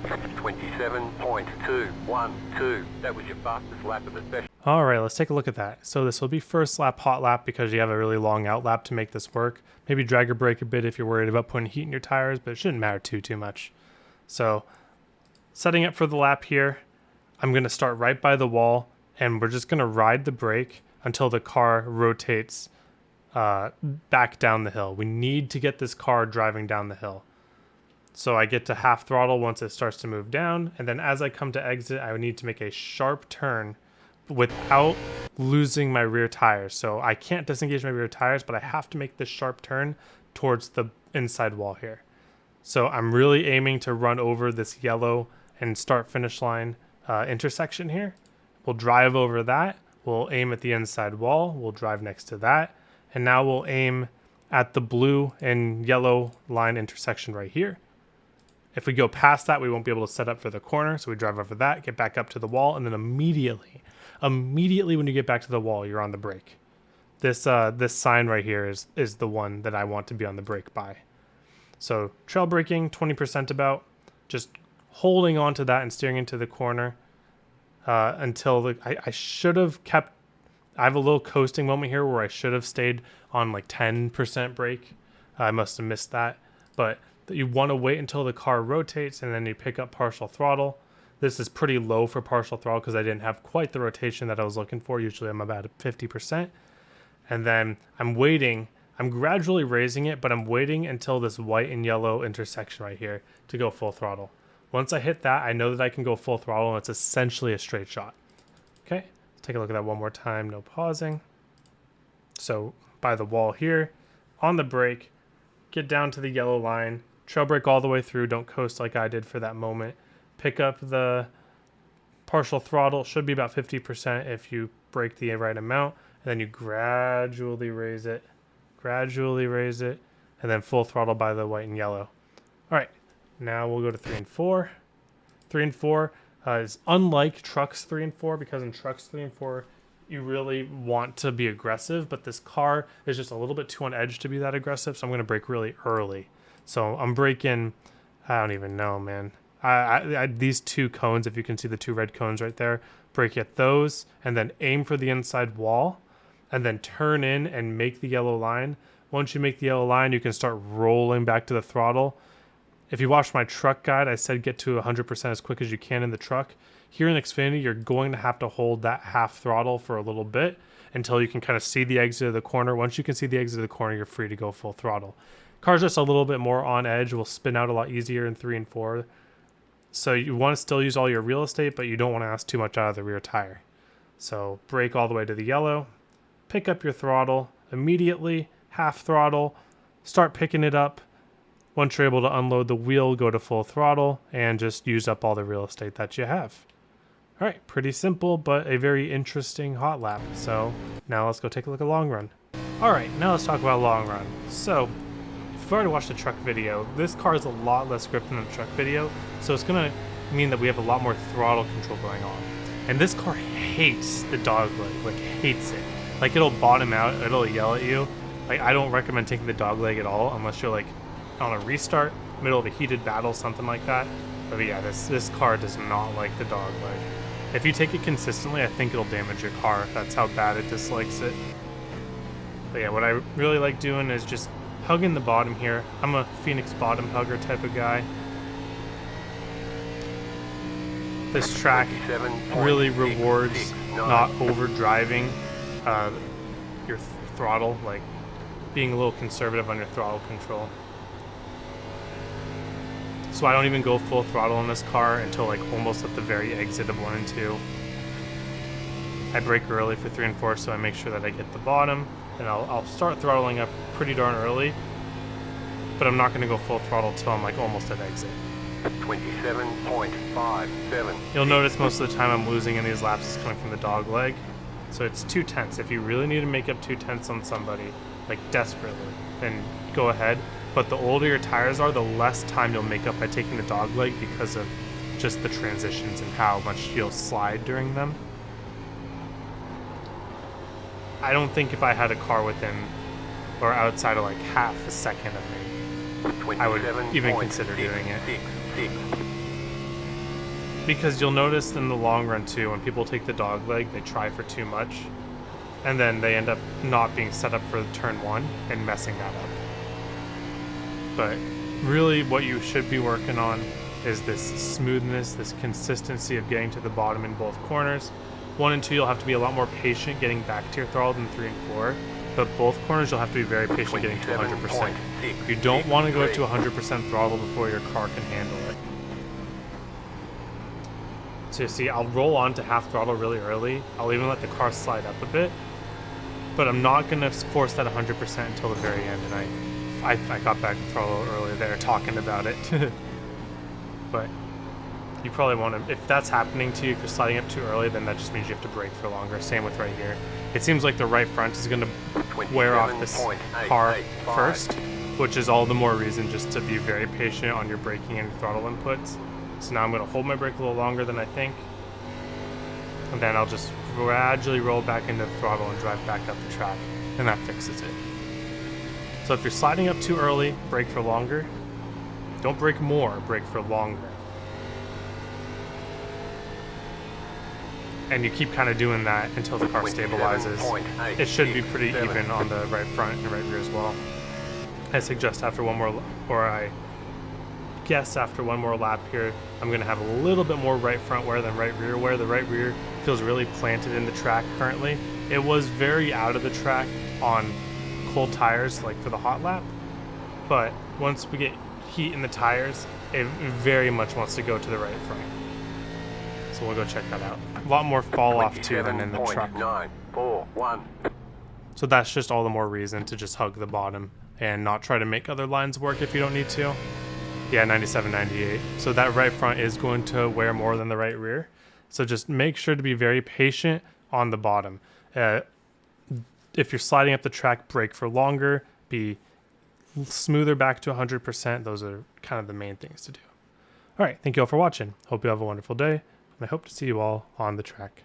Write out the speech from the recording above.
27.212. That was your fastest lap of the session. All right, let's take a look at that. So this will be first lap, hot lap, because you have a really long out lap to make this work. Maybe drag or brake a bit if you're worried about putting heat in your tires, but it shouldn't matter too much. So setting up for the lap here, I'm going to start right by the wall, and we're just going to ride the brake until the car rotates back down the hill. We need to get this car driving down the hill. So I get to half throttle once it starts to move down, and then as I come to exit, I would need to make a sharp turn without losing my rear tires. So I can't disengage my rear tires, but I have to make this sharp turn towards the inside wall here. So I'm really aiming to run over this yellow and start finish line intersection here. We'll drive over that. We'll aim at the inside wall. We'll drive next to that. And now we'll aim at the blue and yellow line intersection right here. If we go past that, we won't be able to set up for the corner. So we drive over that, get back up to the wall, and then immediately when you get back to the wall, you're on the brake. This sign right here is the one that I want to be on the brake by. So trail braking, 20% about, just holding on to that and steering into the corner until I should have kept. I have a little coasting moment here where I should have stayed on like 10% brake. I must have missed that, but you want to wait until the car rotates and then you pick up partial throttle. This is pretty low for partial throttle because I didn't have quite the rotation that I was looking for. Usually I'm about 50%. And then I'm waiting. I'm gradually raising it, but I'm waiting until this white and yellow intersection right here to go full throttle. Once I hit that, I know that I can go full throttle, and it's essentially a straight shot. Okay, let's take a look at that one more time, no pausing. So by the wall here, on the brake, get down to the yellow line, trail brake all the way through, don't coast like I did for that moment. Pick up the partial throttle, should be about 50% if you brake the right amount, and then you gradually raise it, and then full throttle by the white and yellow. All right, now we'll go to 3 and 4. 3 and 4 is unlike trucks 3 and 4, because in trucks 3 and 4, you really want to be aggressive, but this car is just a little bit too on edge to be that aggressive, so I'm going to brake really early. So I'm braking, I don't even know, man. These two cones, if you can see the two red cones right there, brake at those, and then aim for the inside wall, and then turn in and make the yellow line. Once you make the yellow line, you can start rolling back to the throttle. If you watched my truck guide, I said get to 100% as quick as you can in the truck. Here in Xfinity, you're going to have to hold that half throttle for a little bit until you can kind of see the exit of the corner. Once you can see the exit of the corner, you're free to go full throttle. Car's just a little bit more on edge, will spin out a lot easier in 3 and 4. So you want to still use all your real estate, but you don't want to ask too much out of the rear tire. So brake all the way to the yellow, pick up your throttle immediately, half throttle, start picking it up. Once you're able to unload the wheel, go to full throttle and just use up all the real estate that you have. All right, pretty simple, but a very interesting hot lap. So now let's go take a look at long run. All right, now let's talk about long run. So if you've already watched the truck video, this car is a lot less grip than the truck video, so it's gonna mean that we have a lot more throttle control going on. And this car hates the dog leg, like hates it. Like it'll bottom out, it'll yell at you. Like I don't recommend taking the dog leg at all unless you're like on a restart, middle of a heated battle, something like that. But yeah, this car does not like the dog leg. If you take it consistently, I think it'll damage your car. That's how bad it dislikes it. But yeah, what I really like doing is just hugging the bottom here. I'm a Phoenix bottom hugger type of guy. This track really rewards not overdriving your throttle, like being a little conservative on your throttle control. So I don't even go full throttle in this car until like almost at the very exit of 1 and 2. I brake early for 3 and 4, so I make sure that I get the bottom, and I'll start throttling up pretty darn early, but I'm not going to go full throttle till I'm like almost at exit. 27.57. You'll notice most of the time I'm losing in these laps is coming from the dog leg. So it's 2/10. If you really need to make up 2/10 on somebody, like desperately, then go ahead. But the older your tires are, the less time you'll make up by taking the dog leg because of just the transitions and how much you'll slide during them. I don't think if I had a car within or outside of like half a second of me, I would even consider doing it. because you'll notice in the long run too, when people take the dog leg, they try for too much, and then they end up not being set up for turn 1 and messing that up. But really what you should be working on is this smoothness, this consistency of getting to the bottom in both corners. 1 and 2, you'll have to be a lot more patient getting back to your throttle than 3 and 4, but both corners you'll have to be very patient getting to 100%. You don't want to go to 100% throttle before your car can handle it. So you see, I'll roll on to half throttle really early. I'll even let the car slide up a bit, but I'm not going to force that 100% until the very end, and I got back to throttle earlier there talking about it. But you probably want to, if that's happening to you, if you're sliding up too early, then that just means you have to brake for longer. Same with right here. It seems like the right front is going to wear off this car first, which is all the more reason just to be very patient on your braking and throttle inputs. So now I'm going to hold my brake a little longer than I think, and then I'll just gradually roll back into throttle and drive back up the track, and that fixes it. So if you're sliding up too early, brake for longer. Don't brake more, brake for longer. And you keep kind of doing that until the car stabilizes. It should be pretty even on the right front and right rear as well. I suggest after one more, or I guess after one more lap here, I'm going to have a little bit more right front wear than right rear wear. The right rear feels really planted in the track currently. It was very out of the track on cold tires, like for the hot lap, but once we get heat in the tires, it very much wants to go to the right front. So we'll go check that out. A lot more fall off too than in the truck. 941. So that's just all the more reason to just hug the bottom and not try to make other lines work if you don't need to. Yeah, 97, 98. So that right front is going to wear more than the right rear. So just make sure to be very patient on the bottom. If you're sliding up the track, brake for longer, be smoother back to 100%. Those are kind of the main things to do. All right, thank you all for watching. Hope you have a wonderful day, and I hope to see you all on the track.